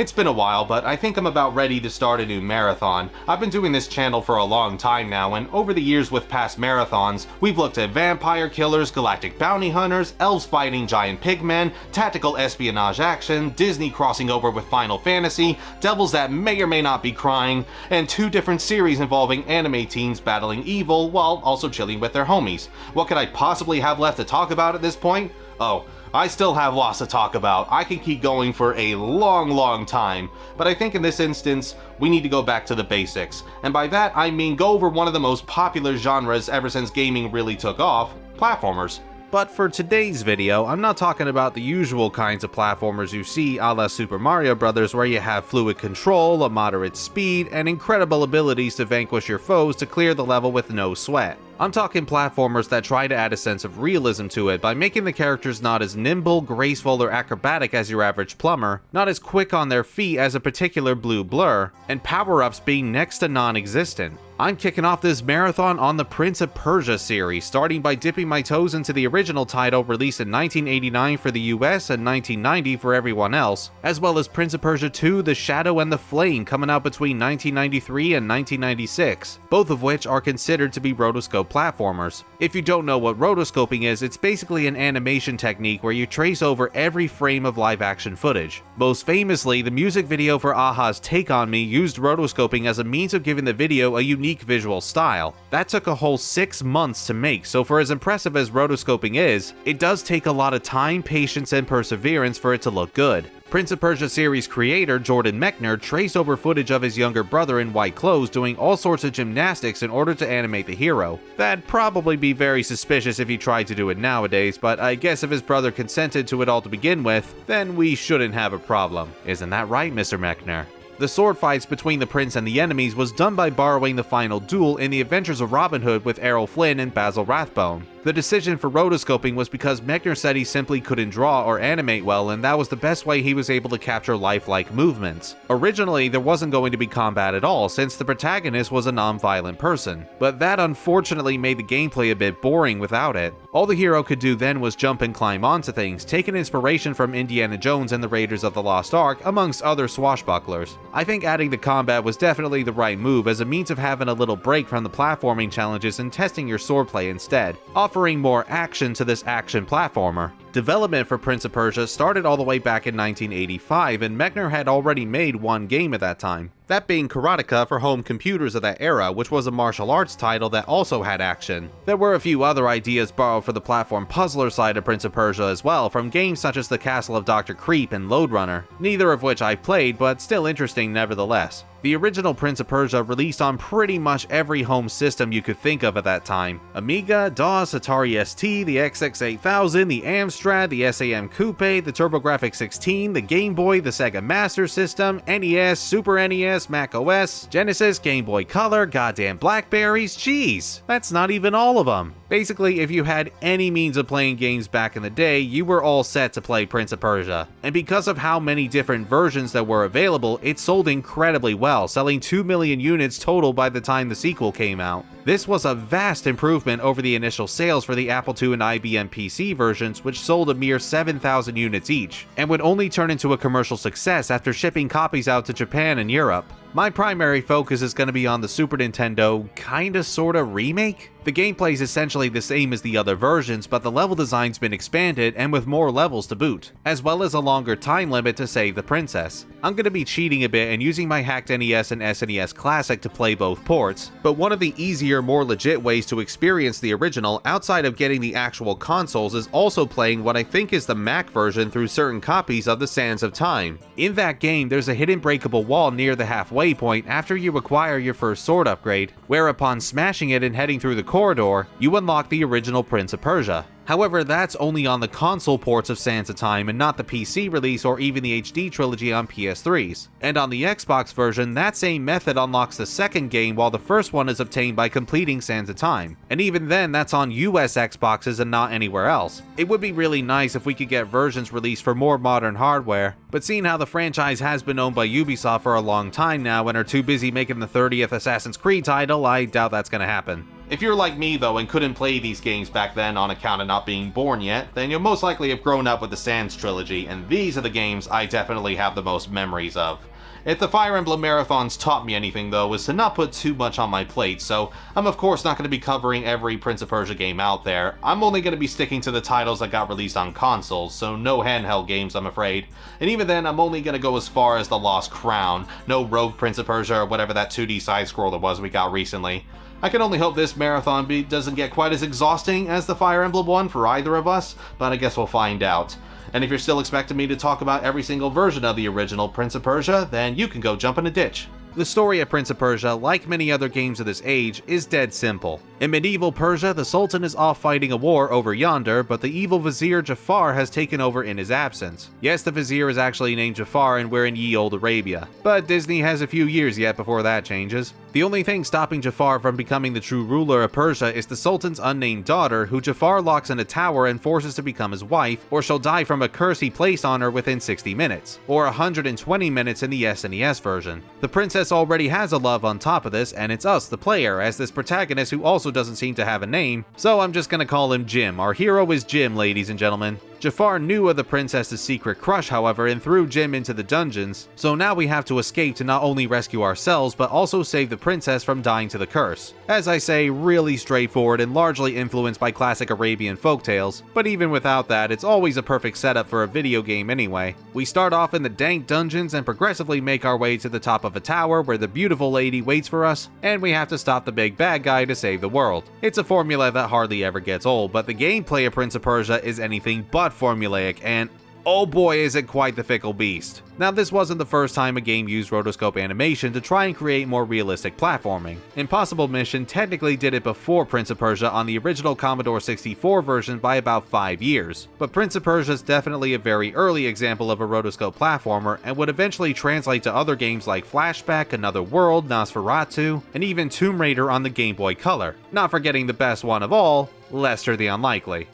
It's been a while, but I think I'm about ready to start a new marathon. I've been doing this channel for a long time now, and over the years with past marathons, we've looked at vampire killers, galactic bounty hunters, elves fighting giant pigmen, tactical espionage action, Disney crossing over with Final Fantasy, devils that may or may not be crying, and 2 different series involving anime teens battling evil while also chilling with their homies. What could I possibly have left to talk about at this point? Oh, I still have lots to talk about. I can keep going for a long time, but I think in this instance, we need to go back to the basics. And by that, I mean go over one of the most popular genres ever since gaming really took off, platformers. But for today's video, I'm not talking about the usual kinds of platformers you see a la Super Mario Bros. Where you have fluid control, a moderate speed, and incredible abilities to vanquish your foes to clear the level with no sweat. I'm talking platformers that try to add a sense of realism to it by making the characters not as nimble, graceful, or acrobatic as your average plumber, not as quick on their feet as a particular blue blur, and power-ups being next to non-existent. I'm kicking off this marathon on the Prince of Persia series, starting by dipping my toes into the original title released in 1989 for the US and 1990 for everyone else, as well as Prince of Persia 2: The Shadow and the Flame coming out between 1993 and 1996, both of which are considered to be rotoscope platformers. If you don't know what rotoscoping is, it's basically an animation technique where you trace over every frame of live action footage. Most famously, the music video for a-ha's Take On Me used rotoscoping as a means of giving the video a unique visual style. That took a whole 6 months to make, so for as impressive as rotoscoping is, it does take a lot of time, patience, and perseverance for it to look good. Prince of Persia series creator Jordan Mechner traced over footage of his younger brother in white clothes doing all sorts of gymnastics in order to animate the hero. That'd probably be very suspicious if he tried to do it nowadays, but I guess if his brother consented to it all to begin with, then we shouldn't have a problem. Isn't that right, Mr. Mechner? The sword fights between the prince and the enemies was done by borrowing the final duel in The Adventures of Robin Hood with Errol Flynn and Basil Rathbone. The decision for rotoscoping was because Mechner said he simply couldn't draw or animate well, and that was the best way he was able to capture lifelike movements. Originally, there wasn't going to be combat at all, since the protagonist was a non-violent person, but that unfortunately made the gameplay a bit boring without it. All the hero could do then was jump and climb onto things, taking inspiration from Indiana Jones and the Raiders of the Lost Ark, amongst other swashbucklers. I think adding the combat was definitely the right move as a means of having a little break from the platforming challenges and testing your swordplay instead, offering more action to this action platformer. Development for Prince of Persia started all the way back in 1985, and Mechner had already made one game at that time, that being Karateka for home computers of that era, which was a martial arts title that also had action. There were a few other ideas borrowed for the platform puzzler side of Prince of Persia as well, from games such as The Castle of Dr. Creep and Lode Runner, neither of which I've played, but still interesting nevertheless. The original Prince of Persia released on pretty much every home system you could think of at that time. Amiga, DOS, Atari ST, the XX8000, the Amstrad, the SAM Coupe, the TurboGrafx 16, the Game Boy, the Sega Master System, NES, Super NES, Mac OS, Genesis, Game Boy Color, goddamn Blackberries, jeez, that's not even all of them. Basically, if you had any means of playing games back in the day, you were all set to play Prince of Persia. And because of how many different versions that were available, it sold incredibly well, selling 2 million units total by the time the sequel came out. This was a vast improvement over the initial sales for the Apple II and IBM PC versions, which sold a mere 7,000 units each, and would only turn into a commercial success after shipping copies out to Japan and Europe. My primary focus is going to be on the Super Nintendo kinda sorta remake? The gameplay is essentially the same as the other versions, but the level design's been expanded and with more levels to boot, as well as a longer time limit to save the princess. I'm going to be cheating a bit and using my hacked NES and SNES Classic to play both ports, but one of the easier, more legit ways to experience the original outside of getting the actual consoles is also playing what I think is the Mac version through certain copies of the Sands of Time. In that game, there's a hidden breakable wall near the halfway point after you acquire your first sword upgrade, where upon smashing it and heading through the corridor, you unlock the original Prince of Persia. However, that's only on the console ports of Sands of Time and not the PC release or even the HD trilogy on PS3s. And on the Xbox version, that same method unlocks the second game while the first one is obtained by completing Sands of Time. And even then, that's on US Xboxes and not anywhere else. It would be really nice if we could get versions released for more modern hardware, but seeing how the franchise has been owned by Ubisoft for a long time now and are too busy making the 30th Assassin's Creed title, I doubt that's gonna happen. If you're like me though and couldn't play these games back then on account of not being born yet, then you'll most likely have grown up with the Sans trilogy, and these are the games I definitely have the most memories of. If the Fire Emblem Marathons taught me anything though, was to not put too much on my plate, so I'm of course not going to be covering every Prince of Persia game out there. I'm only going to be sticking to the titles that got released on consoles, so no handheld games I'm afraid. And even then, I'm only going to go as far as the Lost Crown, no Rogue Prince of Persia or whatever that 2D side-scroller was we got recently. I can only hope this marathon doesn't get quite as exhausting as the Fire Emblem one for either of us, but I guess we'll find out. And if you're still expecting me to talk about every single version of the original Prince of Persia, then you can go jump in a ditch. The story of Prince of Persia, like many other games of this age, is dead simple. In medieval Persia, the Sultan is off fighting a war over yonder, but the evil vizier Jafar has taken over in his absence. Yes, the vizier is actually named Jafar and we're in ye olde Arabia, but Disney has a few years yet before that changes. The only thing stopping Jafar from becoming the true ruler of Persia is the Sultan's unnamed daughter, who Jafar locks in a tower and forces to become his wife, or she'll die from a curse he placed on her within 60 minutes, or 120 minutes in the SNES version. The princess already has a love on top of this, and it's us, the player, as this protagonist who also doesn't seem to have a name, so I'm just gonna call him Jim. Our hero is Jim, ladies and gentlemen. Jafar knew of the princess's secret crush, however, and threw Jim into the dungeons, so now we have to escape to not only rescue ourselves, but also save the princess from dying to the curse. As I say, really straightforward and largely influenced by classic Arabian folktales, but even without that, it's always a perfect setup for a video game anyway. We start off in the dank dungeons and progressively make our way to the top of a tower where the beautiful lady waits for us, and we have to stop the big bad guy to save the world. It's a formula that hardly ever gets old, but the gameplay of Prince of Persia is anything but formulaic, and oh boy is it quite the fickle beast. Now this wasn't the first time a game used rotoscope animation to try and create more realistic platforming. Impossible Mission technically did it before Prince of Persia on the original Commodore 64 version by about 5 years, but Prince of Persia is definitely a very early example of a rotoscope platformer and would eventually translate to other games like Flashback, Another World, Nosferatu, and even Tomb Raider on the Game Boy Color. Not forgetting the best one of all, Lester the Unlikely.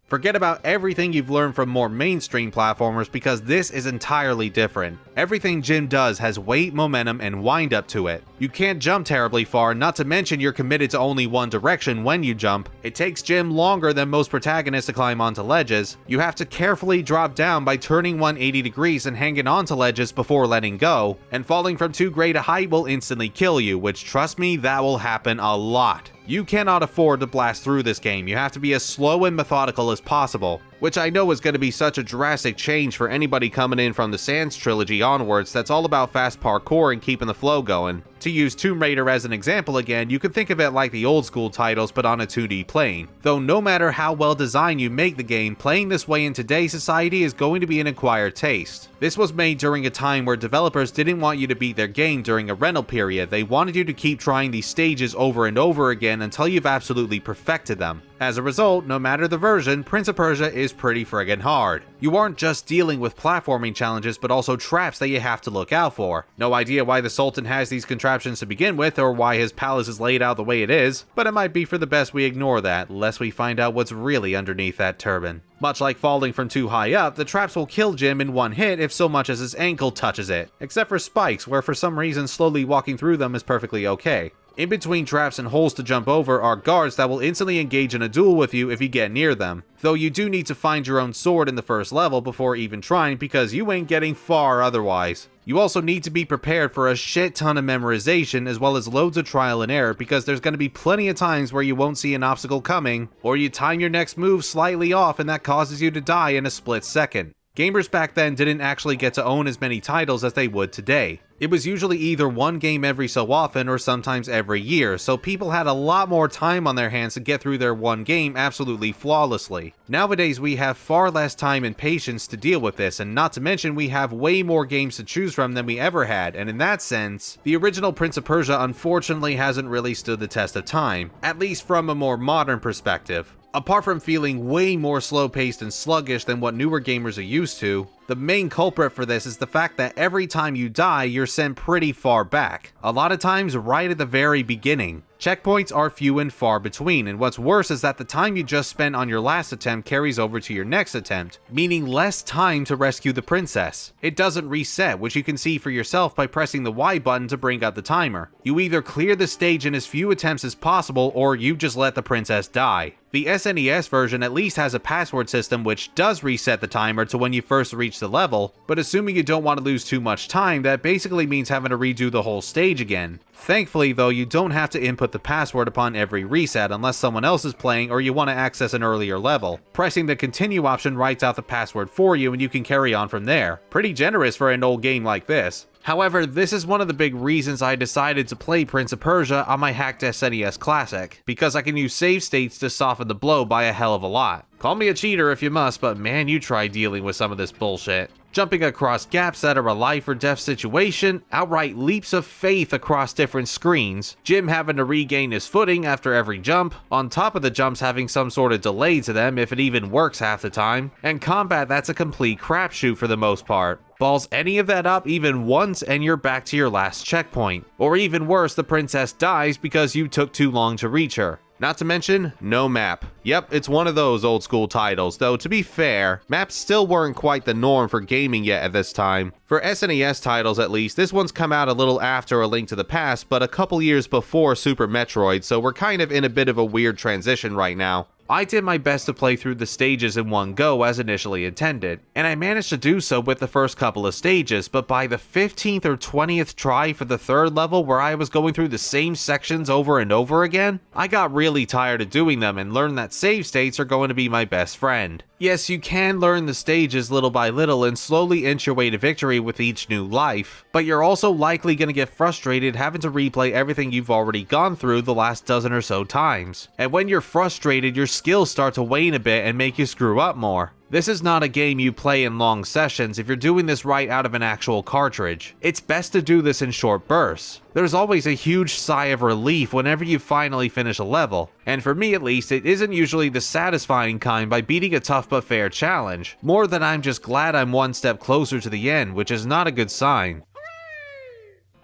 Forget about everything you've learned from more mainstream platformers because this is entirely different. Everything Jim does has weight, momentum, and wind up to it. You can't jump terribly far, not to mention you're committed to only one direction when you jump. It takes Jim longer than most protagonists to climb onto ledges. You have to carefully drop down by turning 180 degrees and hanging onto ledges before letting go, and falling from too great a height will instantly kill you, which trust me, that will happen a lot. You cannot afford to blast through this game. You have to be as slow and methodical as possible, which I know is going to be such a drastic change for anybody coming in from the Sans trilogy onwards that's all about fast parkour and keeping the flow going. To use Tomb Raider as an example again, you could think of it like the old school titles but on a 2D plane. Though no matter how well designed you make the game, playing this way in today's society is going to be an acquired taste. This was made during a time where developers didn't want you to beat their game during a rental period. They wanted you to keep trying these stages over and over again until you've absolutely perfected them. As a result, no matter the version, Prince of Persia is pretty friggin' hard. You aren't just dealing with platforming challenges, but also traps that you have to look out for. No idea why the Sultan has these contraptions to begin with, or why his palace is laid out the way it is, but it might be for the best we ignore that, lest we find out what's really underneath that turban. Much like falling from too high up, the traps will kill Jim in one hit if so much as his ankle touches it, except for spikes, where for some reason slowly walking through them is perfectly okay. In between traps and holes to jump over are guards that will instantly engage in a duel with you if you get near them, though you do need to find your own sword in the first level before even trying because you ain't getting far otherwise. You also need to be prepared for a shit ton of memorization as well as loads of trial and error because there's going to be plenty of times where you won't see an obstacle coming, or you time your next move slightly off and that causes you to die in a split second. Gamers back then didn't actually get to own as many titles as they would today. It was usually either one game every so often or sometimes every year, so people had a lot more time on their hands to get through their one game absolutely flawlessly. Nowadays we have far less time and patience to deal with this, and not to mention we have way more games to choose from than we ever had, and in that sense, the original Prince of Persia unfortunately hasn't really stood the test of time, at least from a more modern perspective. Apart from feeling way more slow-paced and sluggish than what newer gamers are used to, the main culprit for this is the fact that every time you die, you're sent pretty far back. A lot of times right at the very beginning. Checkpoints are few and far between, and what's worse is that the time you just spent on your last attempt carries over to your next attempt, meaning less time to rescue the princess. It doesn't reset, which you can see for yourself by pressing the Y button to bring out the timer. You either clear the stage in as few attempts as possible, or you just let the princess die. The SNES version at least has a password system which does reset the timer to when you first reach the level, but assuming you don't want to lose too much time, that basically means having to redo the whole stage again. Thankfully though, you don't have to input the password upon every reset unless someone else is playing or you want to access an earlier level. Pressing the continue option writes out the password for you and you can carry on from there. Pretty generous for an old game like this. However, this is one of the big reasons I decided to play Prince of Persia on my hacked SNES Classic, because I can use save states to soften the blow by a hell of a lot. Call me a cheater if you must, but man, you try dealing with some of this bullshit. Jumping across gaps that are a life or death situation, outright leaps of faith across different screens, Jim having to regain his footing after every jump, on top of the jumps having some sort of delay to them if it even works half the time, and combat that's a complete crapshoot for the most part. Balls any of that up even once and you're back to your last checkpoint. Or even worse, the princess dies because you took too long to reach her. Not to mention, no map. Yep, it's one of those old school titles, though to be fair, maps still weren't quite the norm for gaming yet at this time. For SNES titles at least, this one's come out a little after A Link to the Past, but a couple years before Super Metroid, so we're kind of in a bit of a weird transition right now. I did my best to play through the stages in one go as initially intended, and I managed to do so with the first couple of stages, but by the 15th or 20th try for the third level where I was going through the same sections over and over again, I got really tired of doing them and learned that save states are going to be my best friend. Yes, you can learn the stages little by little and slowly inch your way to victory with each new life, but you're also likely going to get frustrated having to replay everything you've already gone through the last dozen or so times. And when you're frustrated, your skills start to wane a bit and make you screw up more. This is not a game you play in long sessions if you're doing this right out of an actual cartridge. It's best to do this in short bursts. There's always a huge sigh of relief whenever you finally finish a level, and for me at least, it isn't usually the satisfying kind by beating a tough but fair challenge. More than I'm just glad I'm one step closer to the end, which is not a good sign.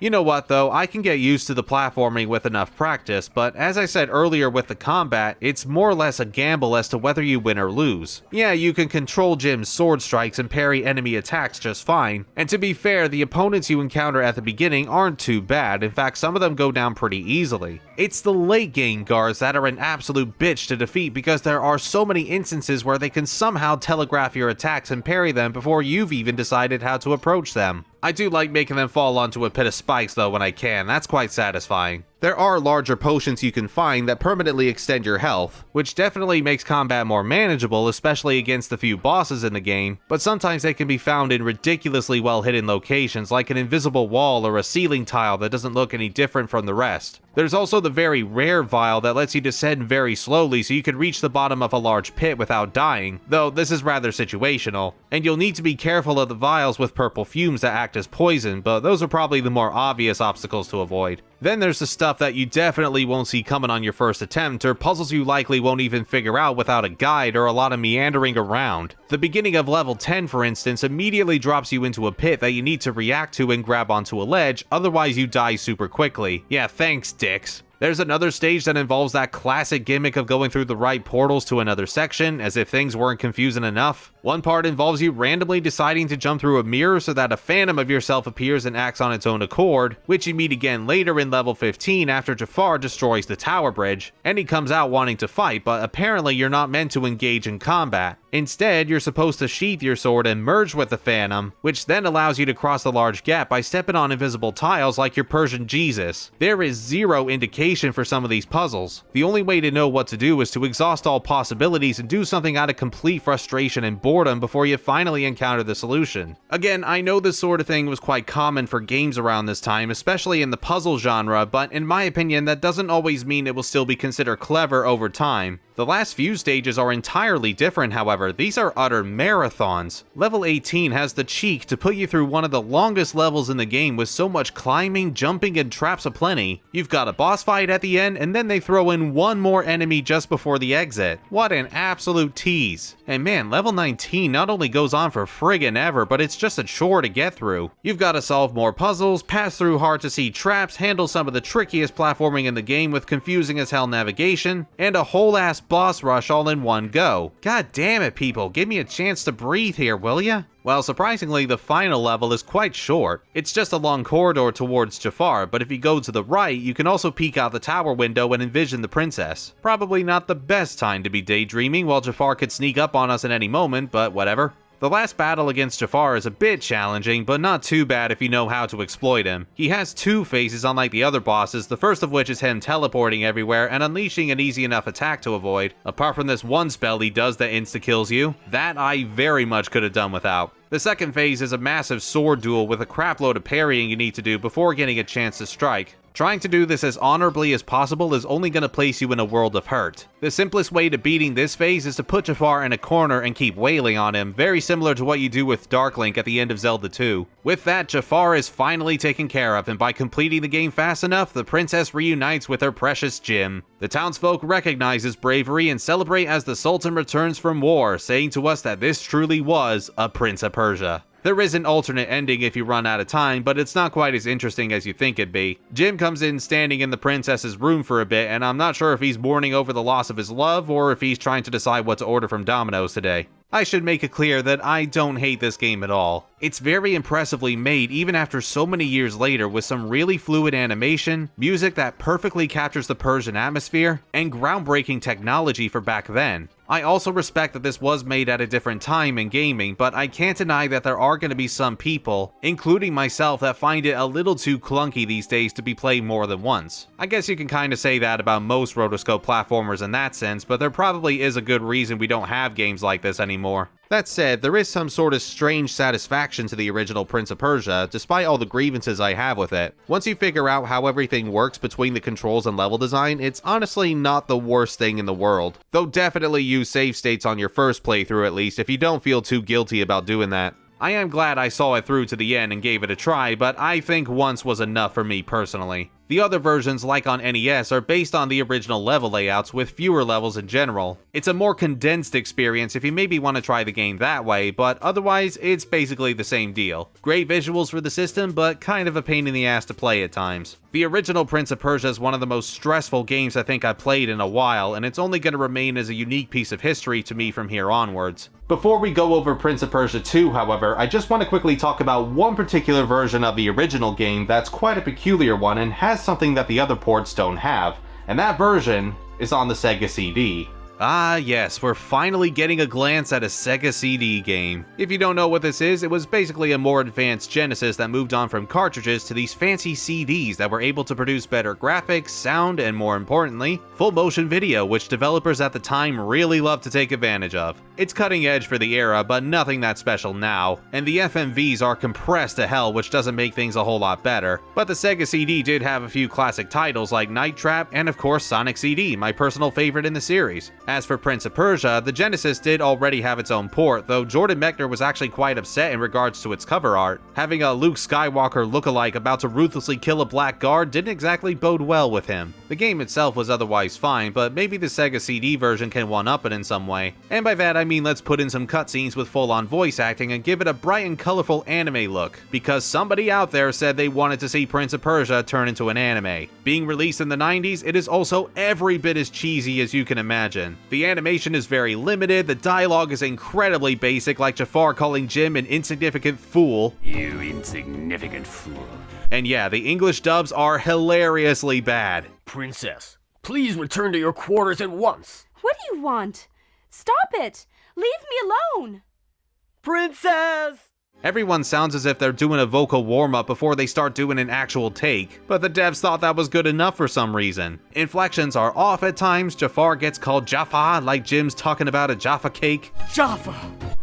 You know what though, I can get used to the platforming with enough practice, but as I said earlier with the combat, it's more or less a gamble as to whether you win or lose. Yeah, you can control Jim's sword strikes and parry enemy attacks just fine, and to be fair, the opponents you encounter at the beginning aren't too bad, in fact some of them go down pretty easily. It's the late game guards that are an absolute bitch to defeat because there are so many instances where they can somehow telegraph your attacks and parry them before you've even decided how to approach them. I do like making them fall onto a pit of spikes though when I can, that's quite satisfying. There are larger potions you can find that permanently extend your health, which definitely makes combat more manageable, especially against the few bosses in the game, but sometimes they can be found in ridiculously well hidden locations like an invisible wall or a ceiling tile that doesn't look any different from the rest. There's also the very rare vial that lets you descend very slowly so you can reach the bottom of a large pit without dying, though this is rather situational, and you'll need to be careful of the vials with purple fumes that act as poison, but those are probably the more obvious obstacles to avoid. Then there's the stuff that you definitely won't see coming on your first attempt, or puzzles you likely won't even figure out without a guide or a lot of meandering around. The beginning of level 10, for instance, immediately drops you into a pit that you need to react to and grab onto a ledge, otherwise you die super quickly. Yeah, thanks, dicks. There's another stage that involves that classic gimmick of going through the right portals to another section, as if things weren't confusing enough. One part involves you randomly deciding to jump through a mirror so that a phantom of yourself appears and acts on its own accord, which you meet again later in level 15 after Jafar destroys the tower bridge, and he comes out wanting to fight, but apparently you're not meant to engage in combat. Instead, you're supposed to sheath your sword and merge with the phantom, which then allows you to cross the large gap by stepping on invisible tiles like your Persian Jesus. There is zero indication for some of these puzzles. The only way to know what to do is to exhaust all possibilities and do something out of complete frustration and boredom before you finally encounter the solution. Again, I know this sort of thing was quite common for games around this time, especially in the puzzle genre, but in my opinion that doesn't always mean it will still be considered clever over time. The last few stages are entirely different, however, however, these are utter marathons. Level 18 has the cheek to put you through one of the longest levels in the game with so much climbing, jumping, and traps aplenty. You've got a boss fight at the end, and then they throw in one more enemy just before the exit. What an absolute tease. And man, level 19 not only goes on for friggin' ever, but it's just a chore to get through. You've got to solve more puzzles, pass through hard to see traps, handle some of the trickiest platforming in the game with confusing as hell navigation, and a whole ass boss rush all in one go. God damn it, people, give me a chance to breathe here, will ya? Well, surprisingly, the final level is quite short. It's just a long corridor towards Jafar, but if you go to the right, you can also peek out the tower window and envision the princess. Probably not the best time to be daydreaming while Jafar could sneak up on us at any moment, but whatever. The last battle against Jafar is a bit challenging, but not too bad if you know how to exploit him. He has two phases unlike the other bosses, the first of which is him teleporting everywhere and unleashing an easy enough attack to avoid. Apart from this one spell he does that insta-kills you, that I very much could have done without. The second phase is a massive sword duel with a crapload of parrying you need to do before getting a chance to strike. Trying to do this as honorably as possible is only going to place you in a world of hurt. The simplest way to beating this phase is to put Jafar in a corner and keep wailing on him, very similar to what you do with Dark Link at the end of Zelda 2. With that, Jafar is finally taken care of, and by completing the game fast enough, the princess reunites with her precious Jim. The townsfolk recognize his bravery and celebrate as the Sultan returns from war, saying to us that this truly was a Prince of Persia. There is an alternate ending if you run out of time, but it's not quite as interesting as you think it'd be. Jim comes in standing in the princess's room for a bit, and I'm not sure if he's mourning over the loss of his love or if he's trying to decide what to order from Domino's today. I should make it clear that I don't hate this game at all. It's very impressively made even after so many years later, with some really fluid animation, music that perfectly captures the Persian atmosphere, and groundbreaking technology for back then. I also respect that this was made at a different time in gaming, but I can't deny that there are going to be some people, including myself, that find it a little too clunky these days to be played more than once. I guess you can kind of say that about most rotoscope platformers in that sense, but there probably is a good reason we don't have games like this anymore. That said, there is some sort of strange satisfaction to the original Prince of Persia, despite all the grievances I have with it. Once you figure out how everything works between the controls and level design, it's honestly not the worst thing in the world. Though definitely use save states on your first playthrough at least if you don't feel too guilty about doing that. I am glad I saw it through to the end and gave it a try, but I think once was enough for me personally. The other versions, like on NES, are based on the original level layouts with fewer levels in general. It's a more condensed experience if you maybe want to try the game that way, but otherwise it's basically the same deal. Great visuals for the system, but kind of a pain in the ass to play at times. The original Prince of Persia is one of the most stressful games I think I've played in a while, and it's only going to remain as a unique piece of history to me from here onwards. Before we go over Prince of Persia 2, however, I just want to quickly talk about one particular version of the original game that's quite a peculiar one and has something that the other ports don't have, and that version is on the Sega CD. Ah yes, we're finally getting a glance at a Sega CD game. If you don't know what this is, it was basically a more advanced Genesis that moved on from cartridges to these fancy CDs that were able to produce better graphics, sound, and more importantly, full motion video, which developers at the time really loved to take advantage of. It's cutting edge for the era, but nothing that special now, and the FMVs are compressed to hell, which doesn't make things a whole lot better. But the Sega CD did have a few classic titles like Night Trap and of course Sonic CD, my personal favorite in the series. As for Prince of Persia, the Genesis did already have its own port, though Jordan Mechner was actually quite upset in regards to its cover art. Having a Luke Skywalker lookalike about to ruthlessly kill a black guard didn't exactly bode well with him. The game itself was otherwise fine, but maybe the Sega CD version can one-up it in some way. And by that I mean let's put in some cutscenes with full-on voice acting and give it a bright and colorful anime look, because somebody out there said they wanted to see Prince of Persia turn into an anime. Being released in the 90s, it is also every bit as cheesy as you can imagine. The animation is very limited, the dialogue is incredibly basic, like Jafar calling Jim an insignificant fool. You insignificant fool. And yeah, the English dubs are hilariously bad. Princess, please return to your quarters at once. What do you want? Stop it! Leave me alone! Princess! Everyone sounds as if they're doing a vocal warm-up before they start doing an actual take, but the devs thought that was good enough for some reason. Inflections are off at times, Jafar gets called Jaffa like Jim's talking about a Jaffa cake. Jaffa!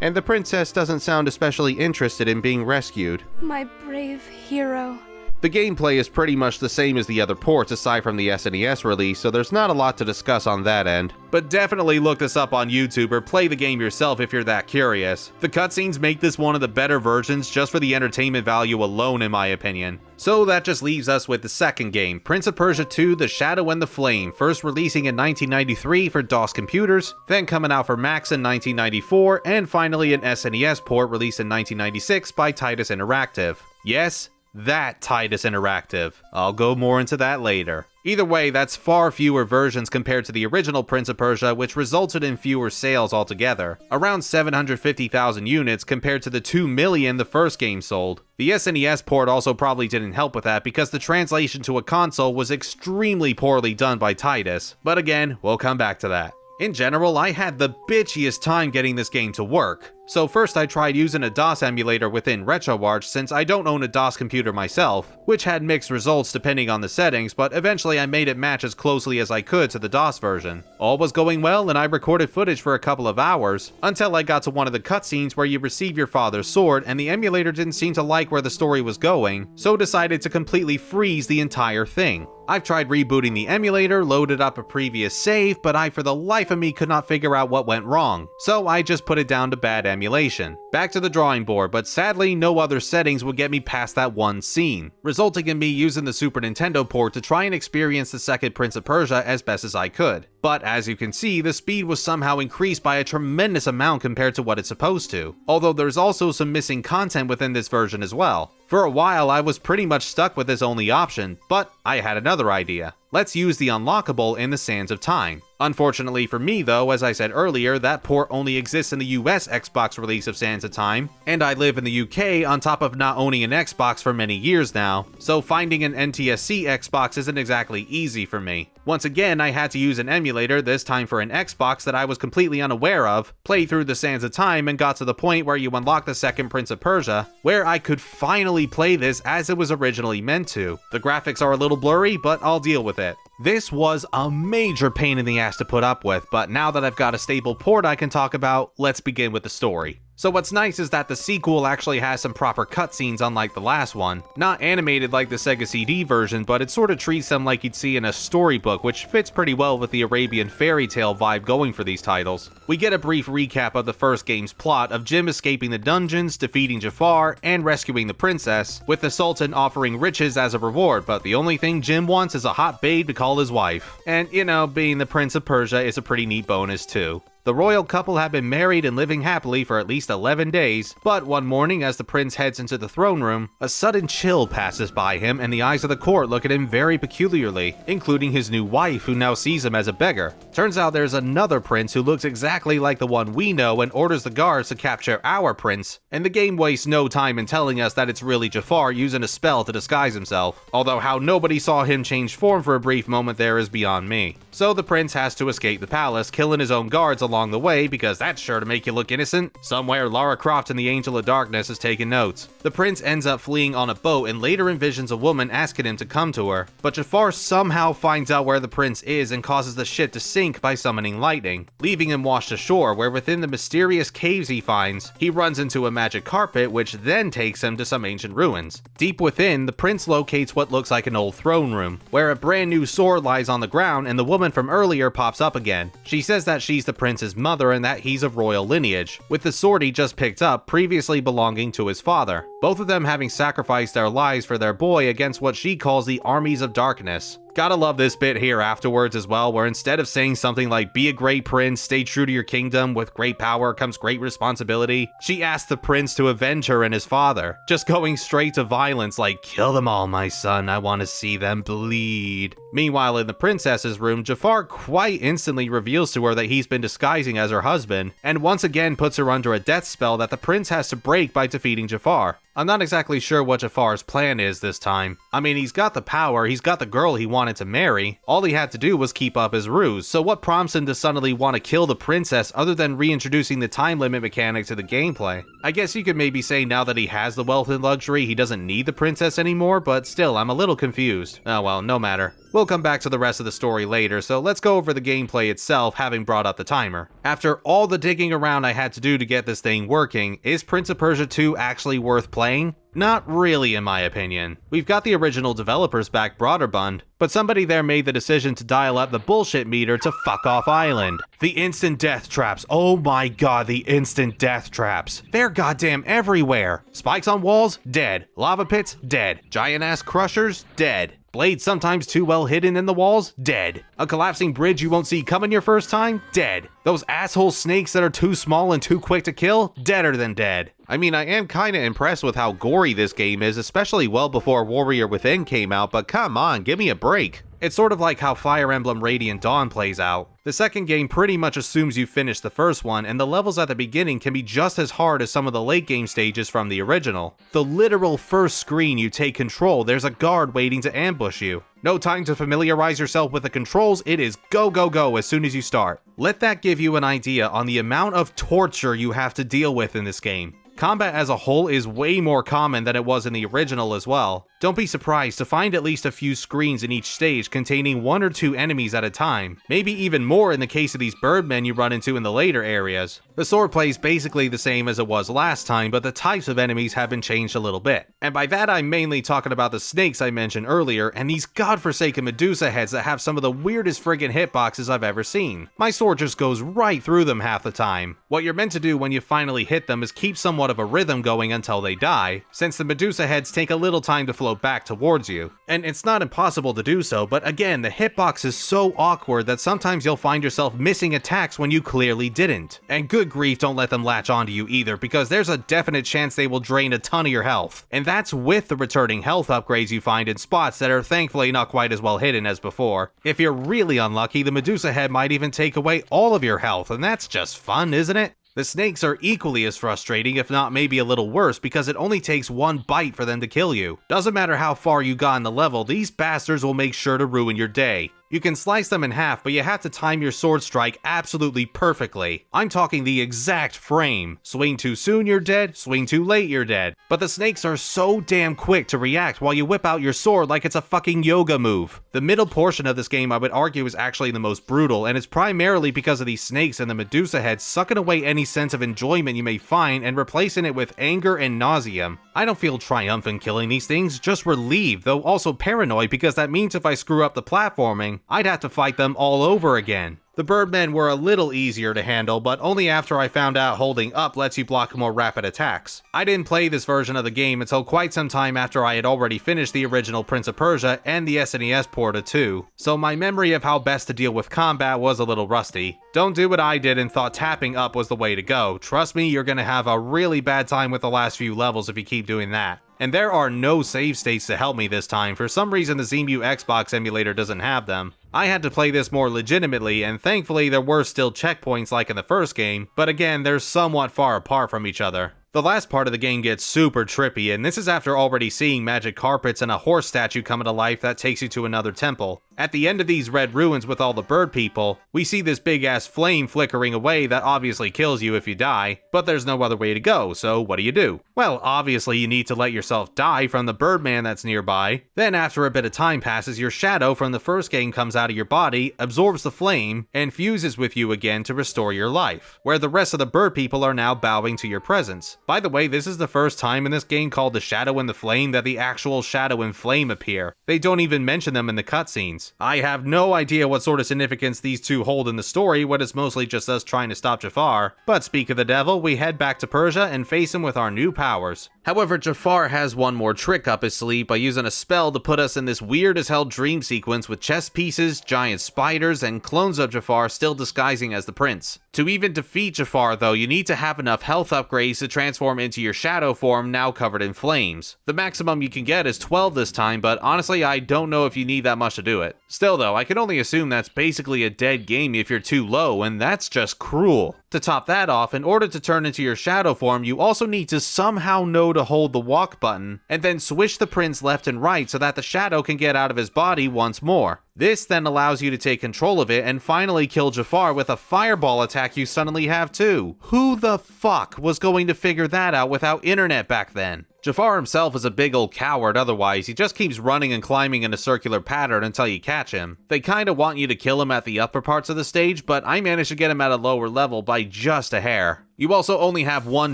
And the princess doesn't sound especially interested in being rescued. My brave hero. The gameplay is pretty much the same as the other ports aside from the SNES release, so there's not a lot to discuss on that end. But definitely look this up on YouTube or play the game yourself if you're that curious. The cutscenes make this one of the better versions just for the entertainment value alone in my opinion. So that just leaves us with the second game, Prince of Persia 2: The Shadow and the Flame, first releasing in 1993 for DOS computers, then coming out for Macs in 1994, and finally an SNES port released in 1996 by Titus Interactive. Yes, that Titus Interactive. I'll go more into that later. Either way, that's far fewer versions compared to the original Prince of Persia, which resulted in fewer sales altogether. Around 750,000 units compared to the 2 million the first game sold. The SNES port also probably didn't help with that because the translation to a console was extremely poorly done by Titus. But again, we'll come back to that. In general, I had the bitchiest time getting this game to work. So first I tried using a DOS emulator within RetroArch since I don't own a DOS computer myself, which had mixed results depending on the settings, but eventually I made it match as closely as I could to the DOS version. All was going well and I recorded footage for a couple of hours, until I got to one of the cutscenes where you receive your father's sword and the emulator didn't seem to like where the story was going, so decided to completely freeze the entire thing. I've tried rebooting the emulator, loaded up a previous save, but I for the life of me could not figure out what went wrong, so I just put it down to bad emulation. Back to the drawing board, but sadly no other settings would get me past that one scene, resulting in me using the Super Nintendo port to try and experience the second Prince of Persia as best as I could. But as you can see, the speed was somehow increased by a tremendous amount compared to what it's supposed to, although there's also some missing content within this version as well. For a while, I was pretty much stuck with this only option, but I had another idea. Let's use the unlockable in the Sands of Time. Unfortunately for me though, as I said earlier, that port only exists in the US Xbox release of Sands of Time, and I live in the UK on top of not owning an Xbox for many years now, so finding an NTSC Xbox isn't exactly easy for me. Once again, I had to use an emulator, this time for an Xbox that I was completely unaware of, played through the Sands of Time and got to the point where you unlock the second Prince of Persia, where I could finally play this as it was originally meant to. The graphics are a little blurry, but I'll deal with it. This was a major pain in the ass to put up with, but now that I've got a stable port I can talk about, let's begin with the story. So what's nice is that the sequel actually has some proper cutscenes unlike the last one. Not animated like the Sega CD version, but it sort of treats them like you'd see in a storybook, which fits pretty well with the Arabian fairy tale vibe going for these titles. We get a brief recap of the first game's plot of Jim escaping the dungeons, defeating Jafar, and rescuing the princess, with the Sultan offering riches as a reward, but the only thing Jim wants is a hot babe to call his wife. And you know, being the Prince of Persia is a pretty neat bonus too. The royal couple have been married and living happily for at least 11 days, but one morning as the prince heads into the throne room, a sudden chill passes by him and the eyes of the court look at him very peculiarly, including his new wife who now sees him as a beggar. Turns out there's another prince who looks exactly like the one we know and orders the guards to capture our prince, and the game wastes no time in telling us that it's really Jafar using a spell to disguise himself, although how nobody saw him change form for a brief moment there is beyond me. So the prince has to escape the palace, killing his own guards along the way because that's sure to make you look innocent. Somewhere Lara Croft and the Angel of Darkness is taking notes. The prince ends up fleeing on a boat and later envisions a woman asking him to come to her, but Jafar somehow finds out where the prince is and causes the ship to sink by summoning lightning, leaving him washed ashore where within the mysterious caves he finds, he runs into a magic carpet which then takes him to some ancient ruins. Deep within, the prince locates what looks like an old throne room, where a brand new sword lies on the ground and the woman from earlier pops up again. She says that she's the prince's mother and that he's of royal lineage, with the sword he just picked up previously belonging to his father, both of them having sacrificed their lives for their boy against what she calls the armies of darkness. Gotta love this bit here afterwards as well, where instead of saying something like be a great prince, stay true to your kingdom, with great power comes great responsibility, she asks the prince to avenge her and his father, just going straight to violence like kill them all my son, I want to see them bleed. Meanwhile in the princess's room, Jafar quite instantly reveals to her that he's been disguising as her husband, and once again puts her under a death spell that the prince has to break by defeating Jafar. I'm not exactly sure what Jafar's plan is this time. I mean, he's got the power, he's got the girl he wanted to marry. All he had to do was keep up his ruse, so what prompts him to suddenly want to kill the princess other than reintroducing the time limit mechanic to the gameplay? I guess you could maybe say now that he has the wealth and luxury, he doesn't need the princess anymore, but still, I'm a little confused. Oh well, no matter. We'll come back to the rest of the story later, so let's go over the gameplay itself, having brought up the timer. After all the digging around I had to do to get this thing working, is Prince of Persia 2 actually worth playing? Not really, in my opinion. We've got the original developers back, Broderbund, but somebody there made the decision to dial up the bullshit meter to fuck off island. The instant death traps, oh my god, the instant death traps. They're goddamn everywhere. Spikes on walls, dead. Lava pits, dead. Giant ass crushers, dead. Blades sometimes too well hidden in the walls, dead. A collapsing bridge you won't see coming your first time, dead. Those asshole snakes that are too small and too quick to kill, deader than dead. I mean, I am kinda impressed with how gory this game is, especially well before Warrior Within came out, but come on, give me a break. It's sort of like how Fire Emblem Radiant Dawn plays out. The second game pretty much assumes you finished the first one, and the levels at the beginning can be just as hard as some of the late game stages from the original. The literal first screen you take control, there's a guard waiting to ambush you. No time to familiarize yourself with the controls, it is go go go as soon as you start. Let that give you an idea on the amount of torture you have to deal with in this game. Combat as a whole is way more common than it was in the original as well. Don't be surprised to find at least a few screens in each stage containing 1 or 2 enemies at a time, maybe even more in the case of these birdmen you run into in the later areas. The swordplay is basically the same as it was last time, but the types of enemies have been changed a little bit. And by that I'm mainly talking about the snakes I mentioned earlier, and these godforsaken Medusa heads that have some of the weirdest friggin' hitboxes I've ever seen. My sword just goes right through them half the time. What you're meant to do when you finally hit them is keep somewhat of a rhythm going until they die, since the Medusa heads take a little time to float back towards you. And it's not impossible to do so, but again, the hitbox is so awkward that sometimes you'll find yourself missing attacks when you clearly didn't. And good grief, don't let them latch onto you either, because there's a definite chance they will drain a ton of your health. And that's with the returning health upgrades you find in spots that are thankfully not quite as well hidden as before. If you're really unlucky, the Medusa head might even take away all of your health, and that's just fun, isn't it? The snakes are equally as frustrating, if not maybe a little worse, because it only takes one bite for them to kill you. Doesn't matter how far you got in the level, these bastards will make sure to ruin your day. You can slice them in half, but you have to time your sword strike absolutely perfectly. I'm talking the exact frame. Swing too soon, you're dead. Swing too late, you're dead. But the snakes are so damn quick to react while you whip out your sword like it's a fucking yoga move. The middle portion of this game, I would argue, is actually the most brutal, and it's primarily because of these snakes and the Medusa heads sucking away any sense of enjoyment you may find and replacing it with anger and nausea. I don't feel triumphant killing these things, just relieved, though also paranoid, because that means if I screw up the platforming, I'd have to fight them all over again. The birdmen were a little easier to handle, but only after I found out holding up lets you block more rapid attacks. I didn't play this version of the game until quite some time after I had already finished the original Prince of Persia and the SNES port of 2, so my memory of how best to deal with combat was a little rusty. Don't do what I did and thought tapping up was the way to go. Trust me, you're gonna have a really bad time with the last few levels if you keep doing that. And there are no save states to help me this time. For some reason the ZEMU Xbox emulator doesn't have them. I had to play this more legitimately, and thankfully there were still checkpoints like in the first game, but again, they're somewhat far apart from each other. The last part of the game gets super trippy, and this is after already seeing magic carpets and a horse statue come to life that takes you to another temple. At the end of these red ruins with all the bird people, we see this big ass flame flickering away that obviously kills you if you die, but there's no other way to go, so what do? Well, obviously you need to let yourself die from the birdman that's nearby. Then after a bit of time passes, your shadow from the first game comes out of your body, absorbs the flame, and fuses with you again to restore your life, where the rest of the bird people are now bowing to your presence. By the way, this is the first time in this game called The Shadow and the Flame that the actual shadow and flame appear. They don't even mention them in the cutscenes. I have no idea what sort of significance these two hold in the story when it's mostly just us trying to stop Jafar. But speak of the devil, we head back to Persia and face him with our new powers. However, Jafar has one more trick up his sleeve by using a spell to put us in this weird as hell dream sequence with chess pieces, giant spiders, and clones of Jafar still disguising as the prince. To even defeat Jafar though, you need to have enough health upgrades to transform into your shadow form now covered in flames. The maximum you can get is 12 this time, but honestly I don't know if you need that much to do it. Still though, I can only assume that's basically a dead game if you're too low, and that's just cruel. To top that off, in order to turn into your shadow form, you also need to somehow know to hold the walk button, and then switch the prince left and right so that the shadow can get out of his body once more. This then allows you to take control of it and finally kill Jafar with a fireball attack you suddenly have too. Who the fuck was going to figure that out without internet back then? Jafar himself is a big old coward otherwise, he just keeps running and climbing in a circular pattern until you catch him. They kinda want you to kill him at the upper parts of the stage, but I managed to get him at a lower level by just a hair. You also only have one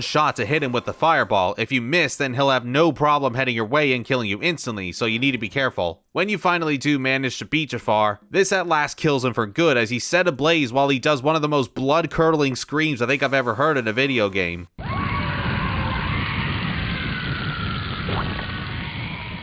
shot to hit him with the fireball. If you miss, then he'll have no problem heading your way and killing you instantly, so you need to be careful. When you finally do manage to beat Jafar, this at last kills him for good as he's set ablaze while he does one of the most blood-curdling screams I think I've ever heard in a video game.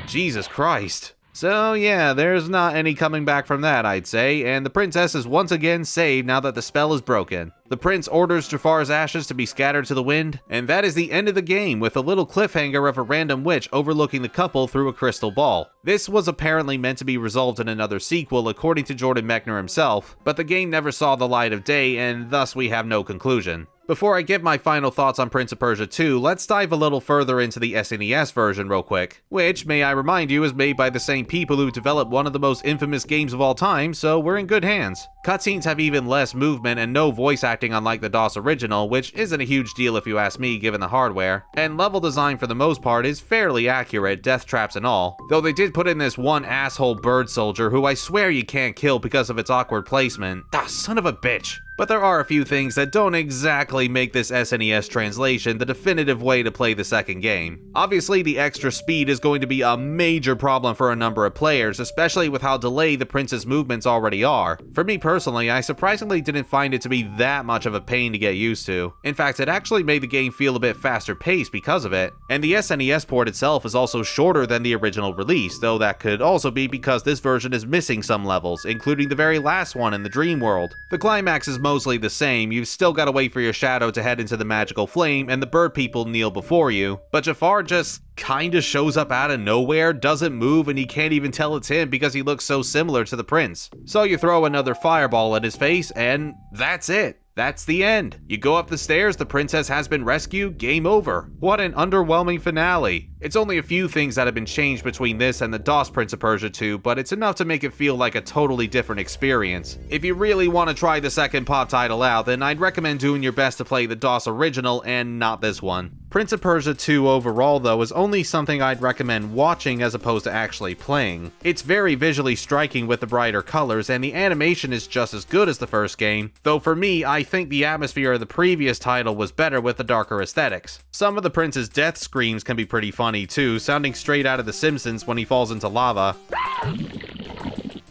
Jesus Christ. So yeah, there's not any coming back from that, I'd say, and the princess is once again saved now that the spell is broken. The prince orders Jafar's ashes to be scattered to the wind, and that is the end of the game with a little cliffhanger of a random witch overlooking the couple through a crystal ball. This was apparently meant to be resolved in another sequel according to Jordan Mechner himself, but the game never saw the light of day and thus we have no conclusion. Before I give my final thoughts on Prince of Persia 2, let's dive a little further into the SNES version real quick, which, may I remind you, is made by the same people who developed one of the most infamous games of all time, so we're in good hands. Cutscenes have even less movement and no voice acting unlike the DOS original, which isn't a huge deal if you ask me given the hardware, and level design for the most part is fairly accurate, death traps and all, though they did put in this one asshole bird soldier who I swear you can't kill because of its awkward placement. Ah, son of a bitch. But there are a few things that don't exactly make this SNES translation the definitive way to play the second game. Obviously, the extra speed is going to be a major problem for a number of players, especially with how delayed the prince's movements already are. For me personally, I surprisingly didn't find it to be that much of a pain to get used to. In fact, it actually made the game feel a bit faster paced because of it. And the SNES port itself is also shorter than the original release, though that could also be because this version is missing some levels, including the very last one in the dream world. The climax is mostly the same, you've still got to wait for your shadow to head into the magical flame and the bird people kneel before you, but Jafar just kinda shows up out of nowhere, doesn't move, and you can't even tell it's him because he looks so similar to the prince. So you throw another fireball at his face and that's it. That's the end. You go up the stairs, the princess has been rescued, game over. What an underwhelming finale. It's only a few things that have been changed between this and the DOS Prince of Persia 2, but it's enough to make it feel like a totally different experience. If you really want to try the second pop title out, then I'd recommend doing your best to play the DOS original and not this one. Prince of Persia 2 overall though is only something I'd recommend watching as opposed to actually playing. It's very visually striking with the brighter colors and the animation is just as good as the first game, though for me I think the atmosphere of the previous title was better with the darker aesthetics. Some of the prince's death screams can be pretty funny too, sounding straight out of The Simpsons when he falls into lava.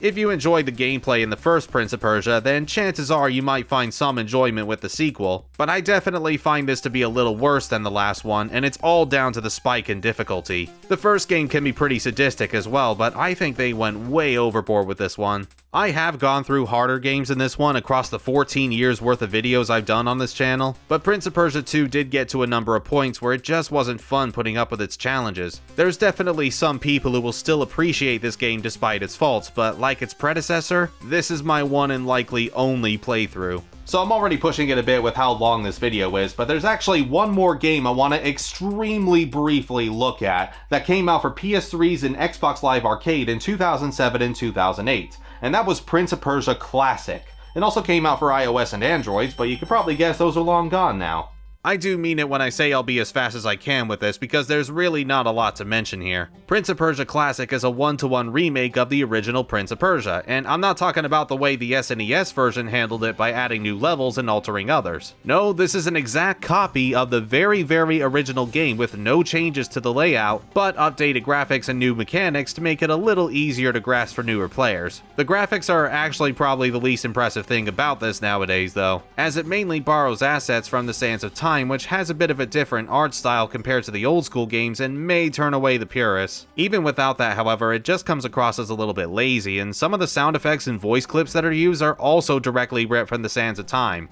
If you enjoyed the gameplay in the first Prince of Persia, then chances are you might find some enjoyment with the sequel, but I definitely find this to be a little worse than the last one, and it's all down to the spike in difficulty. The first game can be pretty sadistic as well, but I think they went way overboard with this one. I have gone through harder games than this one across the 14 years worth of videos I've done on this channel, but Prince of Persia 2 did get to a number of points where it just wasn't fun putting up with its challenges. There's definitely some people who will still appreciate this game despite its faults, but like its predecessor, this is my one and likely only playthrough. So I'm already pushing it a bit with how long this video is, but there's actually one more game I want to extremely briefly look at that came out for PS3s and Xbox Live Arcade in 2007 and 2008, and that was Prince of Persia Classic. It also came out for iOS and Androids, but you could probably guess those are long gone now. I do mean it when I say I'll be as fast as I can with this because there's really not a lot to mention here. Prince of Persia Classic is a one-to-one remake of the original Prince of Persia, and I'm not talking about the way the SNES version handled it by adding new levels and altering others. No, this is an exact copy of the very original game with no changes to the layout, but updated graphics and new mechanics to make it a little easier to grasp for newer players. The graphics are actually probably the least impressive thing about this nowadays though, as it mainly borrows assets from the Sands of Time, which has a bit of a different art style compared to the old school games and may turn away the purists. Even without that, however, it just comes across as a little bit lazy, and some of the sound effects and voice clips that are used are also directly ripped from the Sands of Time.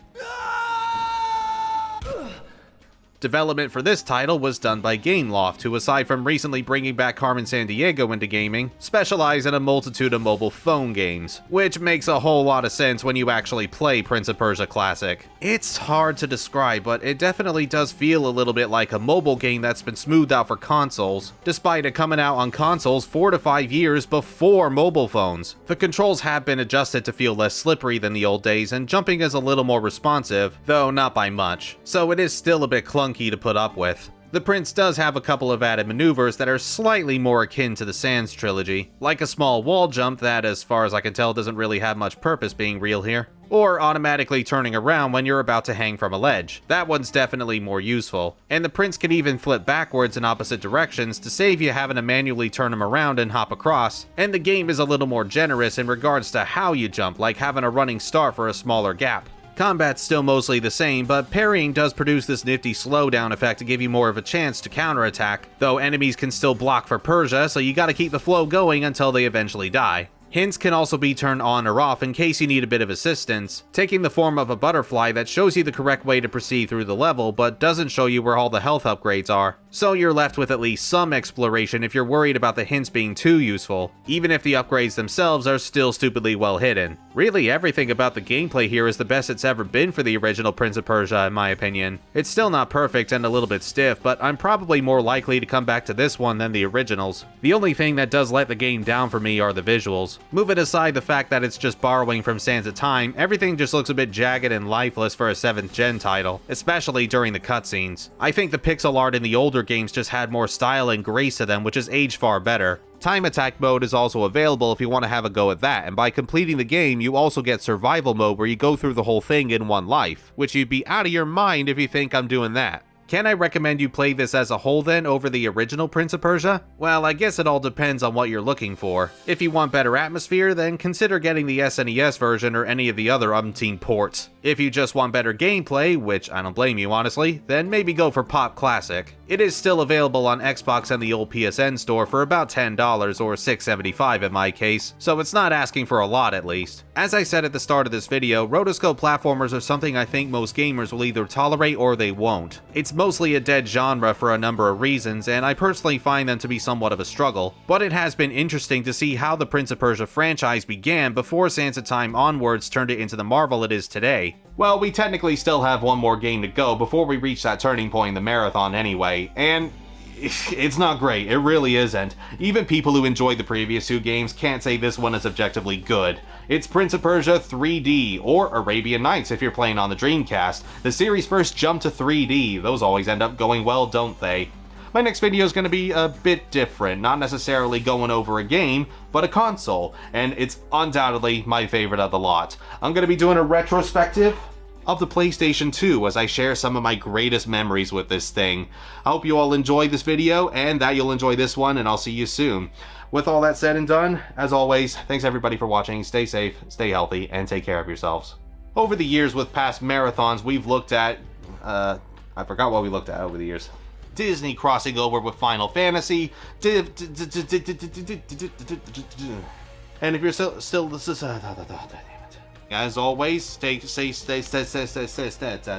Development for this title was done by Gameloft, who aside from recently bringing back Carmen Sandiego into gaming, specialize in a multitude of mobile phone games, which makes a whole lot of sense when you actually play Prince of Persia Classic. It's hard to describe, but it definitely does feel a little bit like a mobile game that's been smoothed out for consoles, despite it coming out on consoles 4 to 5 years before mobile phones. The controls have been adjusted to feel less slippery than the old days, and jumping is a little more responsive, though not by much, so it is still a bit clunky to put up with. The prince does have a couple of added maneuvers that are slightly more akin to the Sans trilogy, like a small wall jump that, as far as I can tell, doesn't really have much purpose being real here, or automatically turning around when you're about to hang from a ledge. That one's definitely more useful, and the prince can even flip backwards in opposite directions to save you having to manually turn him around and hop across, and the game is a little more generous in regards to how you jump, like having a running start for a smaller gap. Combat's still mostly the same, but parrying does produce this nifty slowdown effect to give you more of a chance to counterattack, though enemies can still block for Persia, so you gotta keep the flow going until they eventually die. Hints can also be turned on or off in case you need a bit of assistance, taking the form of a butterfly that shows you the correct way to proceed through the level, but doesn't show you where all the health upgrades are. So you're left with at least some exploration if you're worried about the hints being too useful, even if the upgrades themselves are still stupidly well hidden. Really, everything about the gameplay here is the best it's ever been for the original Prince of Persia in my opinion. It's still not perfect and a little bit stiff, but I'm probably more likely to come back to this one than the originals. The only thing that does let the game down for me are the visuals. Moving aside the fact that it's just borrowing from Sands of Time, everything just looks a bit jagged and lifeless for a 7th gen title, especially during the cutscenes. I think the pixel art in the older games just had more style and grace to them, which has aged far better. Time attack mode is also available if you want to have a go at that, and by completing the game you also get survival mode where you go through the whole thing in one life, which you'd be out of your mind if you think I'm doing that. Can I recommend you play this as a whole then over the original Prince of Persia? Well, I guess it all depends on what you're looking for. If you want better atmosphere, then consider getting the SNES version or any of the other umpteen ports. If you just want better gameplay, which I don't blame you honestly, then maybe go for Pop Classic. It is still available on Xbox and the old PSN store for about $10 or $6.75 in my case, so it's not asking for a lot at least. As I said at the start of this video, rotoscope platformers are something I think most gamers will either tolerate or they won't. It's mostly a dead genre for a number of reasons, and I personally find them to be somewhat of a struggle, but it has been interesting to see how the Prince of Persia franchise began before Sands of Time onwards turned it into the marvel it is today. Well, we technically still have one more game to go before we reach that turning point in the marathon anyway, and it's not great, it really isn't. Even people who enjoyed the previous two games can't say this one is objectively good. It's Prince of Persia 3D, or Arabian Nights if you're playing on the Dreamcast. The series first jumped to 3D, those always end up going well, don't they? My next video is going to be a bit different, not necessarily going over a game, but a console, and it's undoubtedly my favorite of the lot. I'm going to be doing a retrospective of the PlayStation 2 as I share some of my greatest memories with this thing. I hope you all enjoyed this video and that you'll enjoy this one, and I'll see you soon. With all that said and done, as always, thanks everybody for watching. Stay safe, stay healthy, and take care of yourselves. Over the years with past marathons, we've looked at, I forgot what we looked at over the years. Disney crossing over with Final Fantasy, and if you're still as always, stay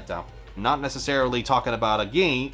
down. Not necessarily talking about a game.